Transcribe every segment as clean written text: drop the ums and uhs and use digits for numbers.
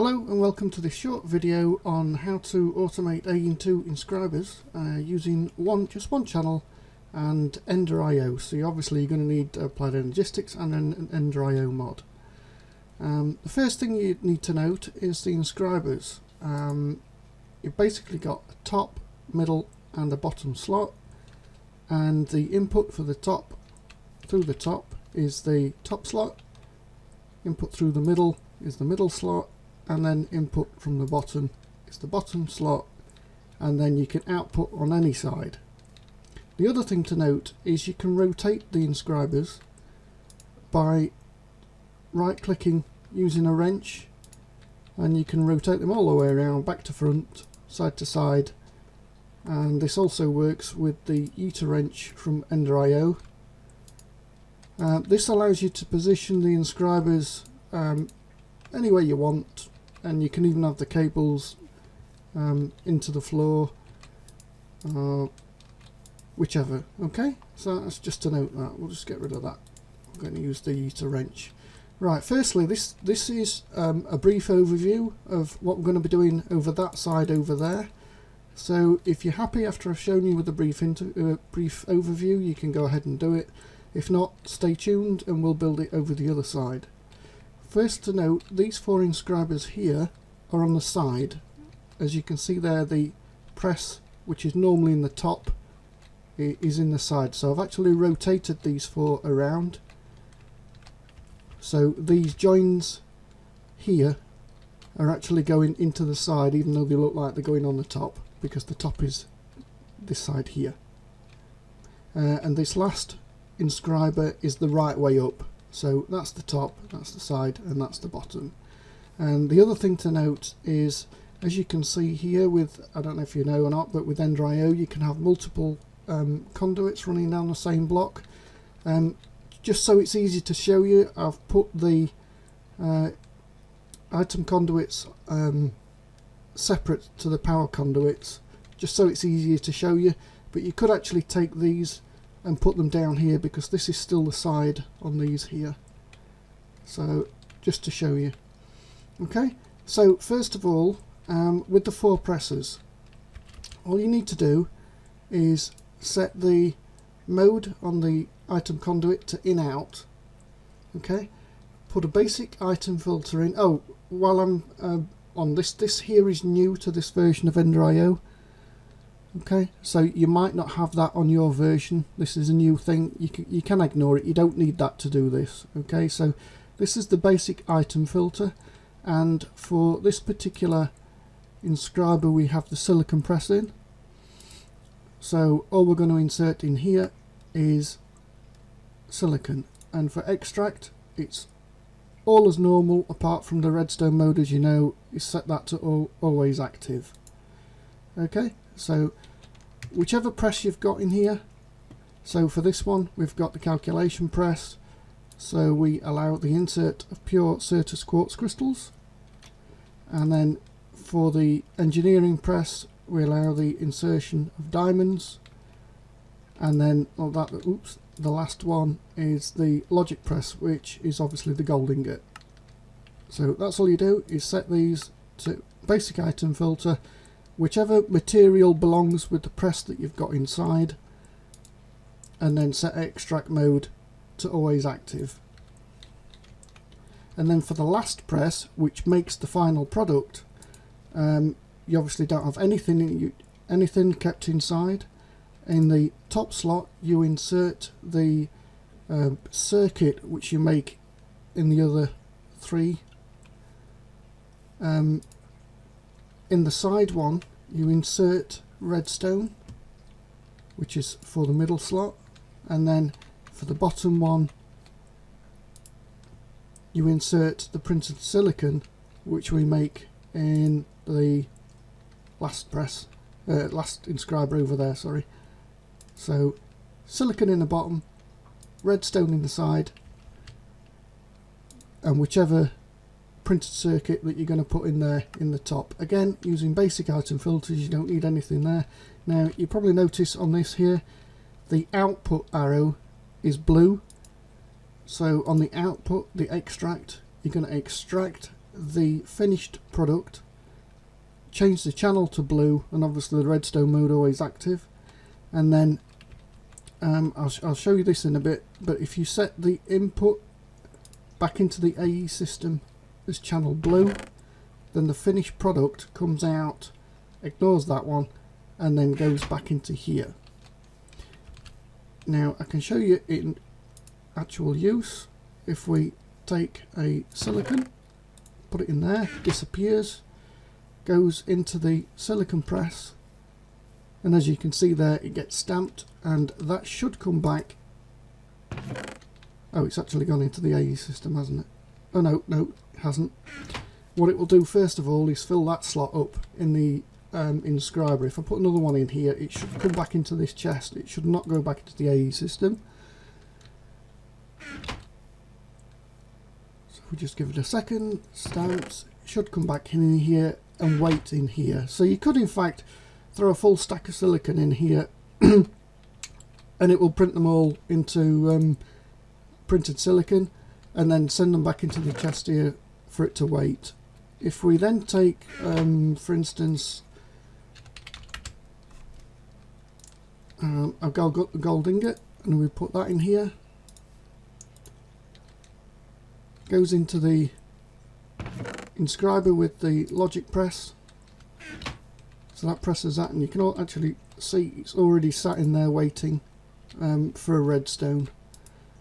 Hello and welcome to this short video on how to automate AE2 Inscribers using just one channel and EnderIO. So obviously you're going to need applied energistics and an EnderIO mod. The first thing you need to note is the inscribers. You've basically got a top, middle and a bottom slot, and the input for the top through the top is the top slot, input through the middle is the middle slot, and then input from the bottom is the bottom slot, and then you can output on any side. The other thing to note is you can rotate the inscribers by right clicking using a wrench, and you can rotate them all the way around, back to front, side to side, and this also works with the AE2 wrench from EnderIO. This allows you to position the inscribers anywhere you want, and you can even have the cables into the floor, whichever. Okay, so that's just to note that. We'll just get rid of that. I'm going to use the AE2 wrench. Right, firstly this is a brief overview of what we're going to be doing over that side over there. So if you're happy after I've shown you with a brief overview, you can go ahead and do it. If not, stay tuned and we'll build it over the other side. First to note, these four inscribers here are on the side. As you can see there, the press, which is normally in the top, is in the side. So I've actually rotated these four around. So these joins here are actually going into the side, even though they look like they're going on the top, because the top is this side here. And this last inscriber is the right way up. So that's the top, that's the side, and that's the bottom. And the other thing to note is, as you can see here with, I don't know if you know or not, but with EnderIO you can have multiple conduits running down the same block. Just so it's easy to show you, I've put the item conduits separate to the power conduits, just so it's easier to show you. But you could actually take these and put them down here, because this is still the side on these here. So just to show you. Okay, so first of all, with the four presses, all you need to do is set the mode on the item conduit to in-out. Okay, put a basic item filter in. Oh, while I'm on this here is new to this version of EnderIO. Okay, so you might not have that on your version. This is a new thing. You can ignore it. You don't need that to do this. Okay, so this is the basic item filter, and for this particular inscriber we have the silicon press in. So all we're going to insert in here is silicon, and for extract it's all as normal apart from the redstone mode, as you know, is set that to always active. Okay, so whichever press you've got in here, so for this one we've got the calculation press, so we allow the insert of pure Certus quartz crystals, and then for the engineering press we allow the insertion of diamonds, and then the last one is the logic press, which is obviously the gold ingot. So that's all you do, is set these to basic item filter, whichever material belongs with the press that you've got inside, and then set extract mode to always active. And then for the last press, which makes the final product, you obviously don't have anything kept inside. In the top slot you insert the circuit which you make in the other three. In the side one you insert redstone, which is for the middle slot, and then for the bottom one you insert the printed silicon, which we make in the last press, last inscriber over there, sorry. So silicon in the bottom, redstone in the side, and whichever printed circuit that you're going to put in there in the top. Again, using basic item filters, you don't need anything there. Now you probably notice on this here the output arrow is blue, so on the output, the extract, you're going to extract the finished product, change the channel to blue, and obviously the redstone mode always active, and then I'll show you this in a bit, but if you set the input back into the AE system as channel blue, then the finished product comes out, ignores that one, and then goes back into here. Now I can show you in actual use. If we take a silicon, put it in there, disappears, goes into the silicon press, and as you can see there, it gets stamped, and that should come back. Oh, it's actually gone into the AE system, hasn't it? Oh no, it hasn't. What it will do first of all is fill that slot up in the Inscriber. If I put another one in here, it should come back into this chest. It should not go back into the AE system. So if we just give it a second, stamps, it should come back in here and wait in here. So you could in fact throw a full stack of silicon in here and it will print them all into printed silicon and then send them back into the chest here for it to wait. If we then take for instance a gold ingot and we put that in here, goes into the Inscriber with the logic press, so that presses that, and you can all actually see it's already sat in there waiting for a redstone,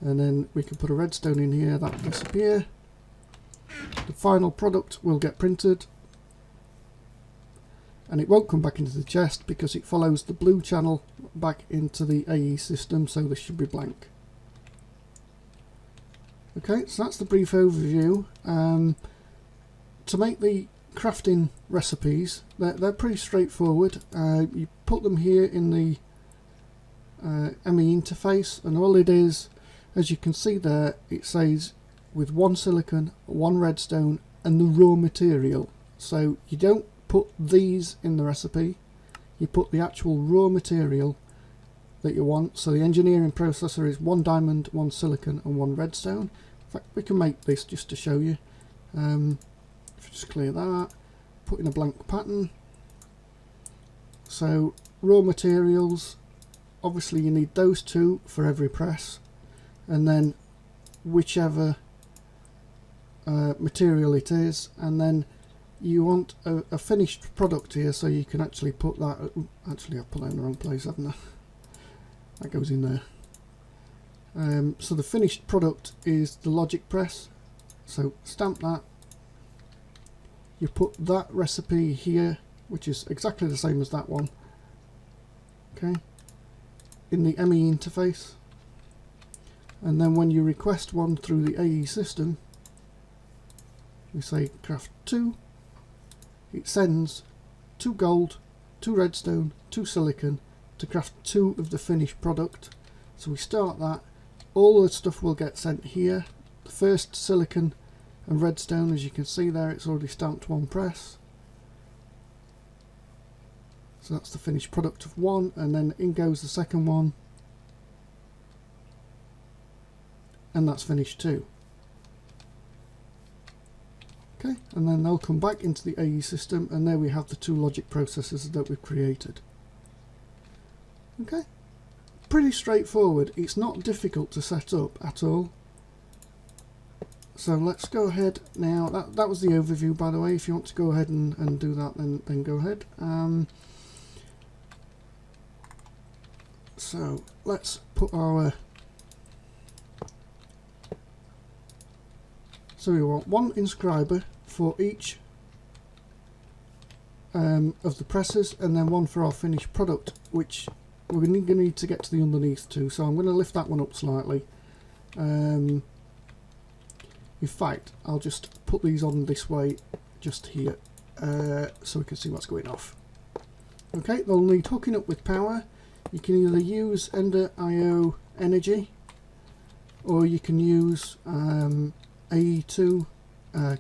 and then we can put a redstone in here, that will disappear, the final product will get printed, and it won't come back into the chest because it follows the blue channel back into the AE system, so this should be blank. Okay, so that's the brief overview. To make the crafting recipes, they're pretty straightforward. You put them here in the ME interface, and all it is, as you can see there, it says with 1 silicon, 1 redstone and the raw material. So you don't put these in the recipe, you put the actual raw material that you want. So the engineering processor is 1 diamond, 1 silicon and 1 redstone. In fact, we can make this just to show you. If you just clear that, put in a blank pattern. So raw materials, obviously you need those 2 for every press, and then whichever material it is, and then you want a finished product here, so you can actually put that. Actually, I've put that in the wrong place, haven't I? That goes in there. So the finished product is the logic press, so stamp that. You put that recipe here, which is exactly the same as that one, okay, in the ME interface, and then when you request one through the AE system, we say craft 2, it sends 2 gold, 2 redstone, 2 silicon to craft 2 of the finished product. So we start that, all the stuff will get sent here. The first silicon and redstone, as you can see there, it's already stamped 1 press. So that's the finished product of 1, and then in goes the second one, and that's finished 2. Okay, and then they'll come back into the AE system, and there we have the 2 logic processors that we've created. Okay, pretty straightforward. It's not difficult to set up at all. So let's go ahead now. That was the overview, by the way. If you want to go ahead and do that, then go ahead. So let's put our. So we want 1 inscriber for each of the presses, and then 1 for our finished product, which we're going to need to get to the underneath too. So I'm going to lift that one up slightly. In fact, I'll just put these on this way, just here, so we can see what's going off. Okay, they'll need hooking up with power. You can either use EnderIO energy, or you can use AE2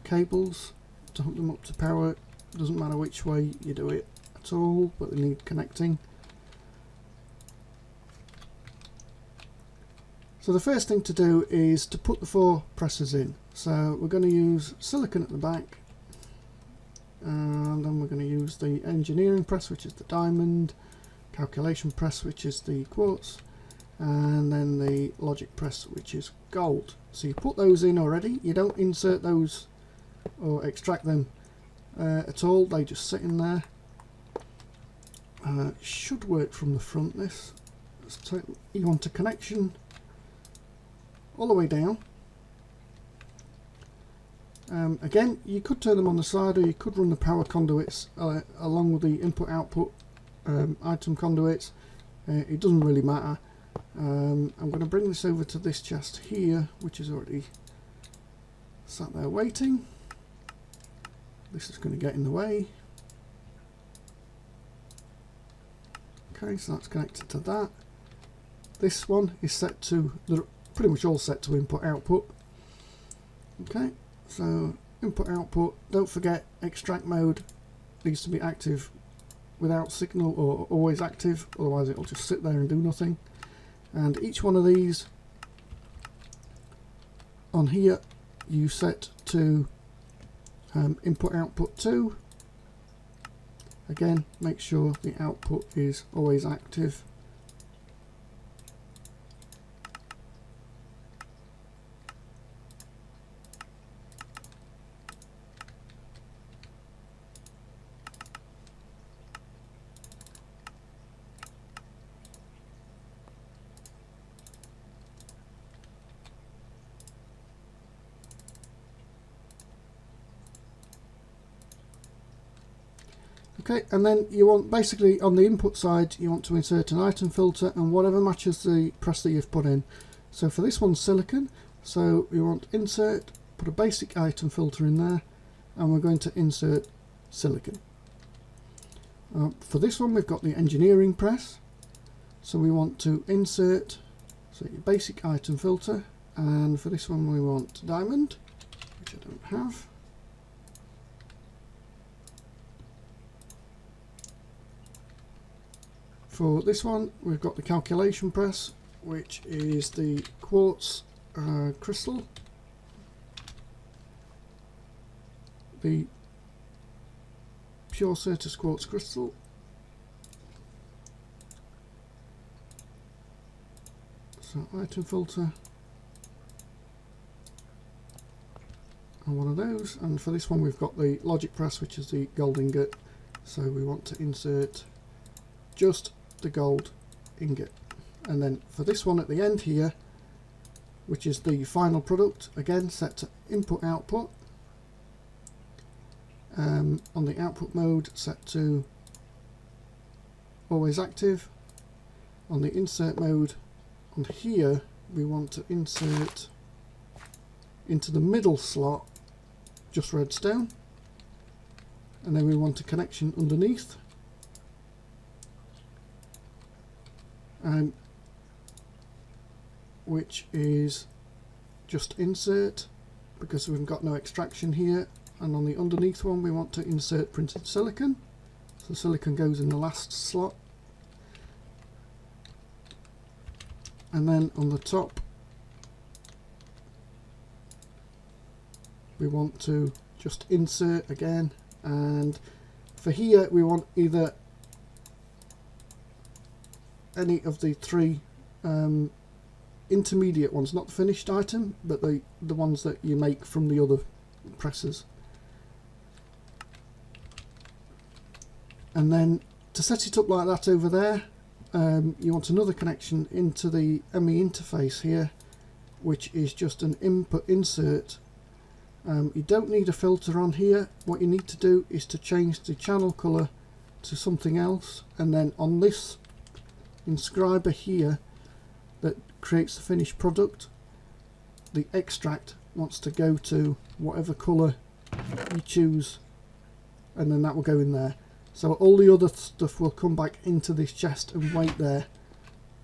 cables to hook them up to power. It doesn't matter which way you do it at all, but they need connecting. So the first thing to do is to put the 4 presses in. So we're going to use silicon at the back, and then we're going to use the engineering press, which is the diamond, calculation press, which is the quartz, and then the logic press, which is gold. So you put those in already. You don't insert those or extract them at all, they just sit in there. Should work from the front, this. So you want a connection all the way down. Again, you could turn them on the side, or you could run the power conduits along with the input-output item conduits. It doesn't really matter. I'm going to bring this over to this chest here, which is already sat there waiting. This is going to get in the way. Okay, so that's connected to that. This one is set to, they're pretty much all set to input-output. Okay, so input-output, don't forget extract mode needs to be active without signal or always active, otherwise it'll just sit there and do nothing. And each one of these on here you set to input-output 2. Again, make sure the output is always active. Okay, and then you want, basically on the input side, you want to insert an item filter and whatever matches the press that you've put in. So for this one, silicon, so we want insert, put a basic item filter in there, and we're going to insert silicon. For this one, we've got the engineering press, so we want to insert, so your basic item filter, and for this one we want diamond, which I don't have. For this one, we've got the calculation press, which is the quartz crystal, the pure Certus quartz crystal, so item filter, and one of those. And for this one, we've got the logic press, which is the gold ingot, so we want to insert just the gold ingot. And then for this one at the end here, which is the final product, again set to input output, on the output mode set to always active. On the insert mode on here we want to insert into the middle slot just redstone, and then we want a connection underneath, which is just insert, because we've got no extraction here. And on the underneath one we want to insert printed silicon, so silicon goes in the last slot. And then on the top we want to just insert again, and for here we want either any of the three intermediate ones, not the finished item, but the ones that you make from the other presses. And then to set it up like that over there, you want another connection into the ME interface here, which is just an input insert. You don't need a filter on here. What you need to do is to change the channel color to something else, and then on this inscriber here that creates the finished product, the extract wants to go to whatever color you choose, and then that will go in there. So all the other stuff will come back into this chest and wait there,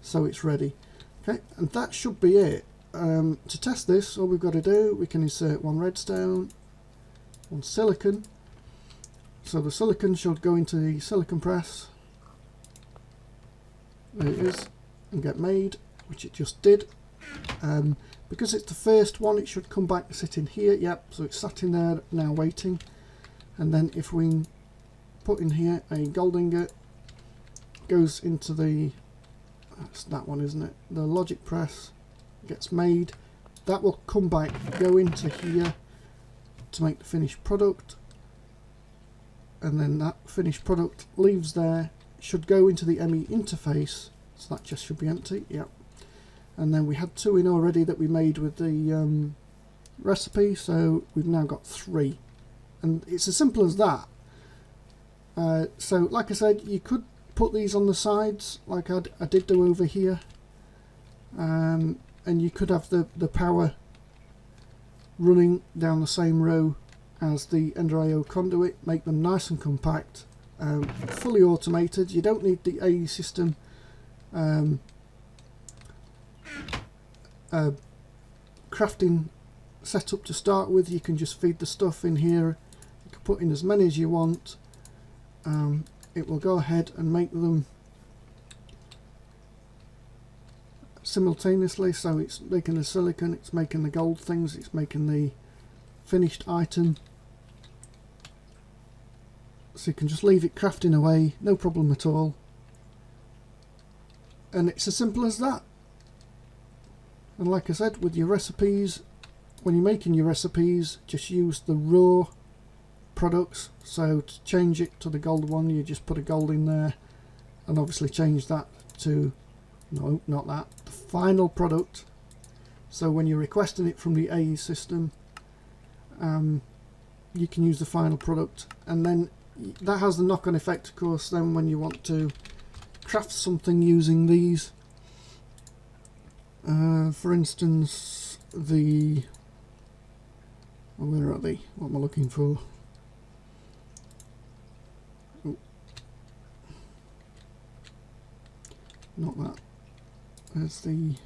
so it's ready. Okay, and that should be it. To test this, all we've got to do, we can insert one redstone, one silicon. So the silicon should go into the silicon press. There it is, and get made, which it just did. Because it's the first one, it should come back and sit in here. Yep, so it's sat in there now waiting. and then if we put in here a gold ingot, goes into the, that's that one, isn't it, the logic press, gets made, that will come back, go into here to make the finished product, and then that finished product leaves there, should go into the ME interface, so that just should be empty. Yep. And then we had 2 in already that we made with the recipe, so we've now got 3, and it's as simple as that. So like I said, you could put these on the sides like I did do over here, and you could have the power running down the same row as the EnderIO conduit, make them nice and compact, fully automated. You don't need the AE system crafting setup to start with. You can just feed the stuff in here, you can put in as many as you want. It will go ahead and make them simultaneously, so it's making the silicon, it's making the gold things, it's making the finished item, so you can just leave it crafting away, no problem at all, and it's as simple as that. And like I said, with your recipes, when you're making your recipes, just use the raw products. So to change it to the gold one, you just put a gold in there, and obviously change that to, no, not that, the final product. So when you're requesting it from the AE system, you can use the final product, and then that has the knock-on effect, of course, then when you want to craft something using these, for instance, the, where are they, what am I looking for? Oh. Not that, there's the,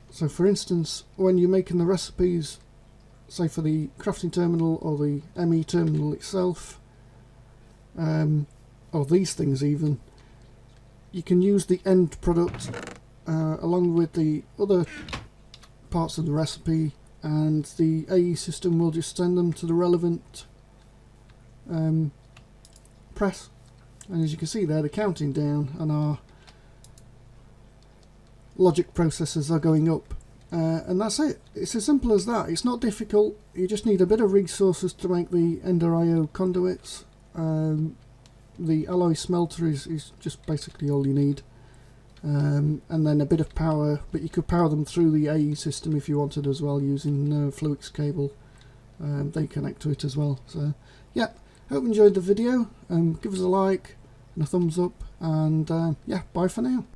so for instance, when you're making the recipes, say for the crafting terminal or the ME terminal itself, or these things even, you can use the end product along with the other parts of the recipe, and the AE system will just send them to the relevant press. And as you can see there, they're counting down and our logic processors are going up. And that's it. It's as simple as that. It's not difficult. You just need a bit of resources to make the EnderIO conduits. The alloy smelter is just basically all you need. And then a bit of power, but you could power them through the AE system if you wanted as well, using Fluix cable. They connect to it as well. So yeah, hope you enjoyed the video. Give us a like and a thumbs up, and yeah, bye for now.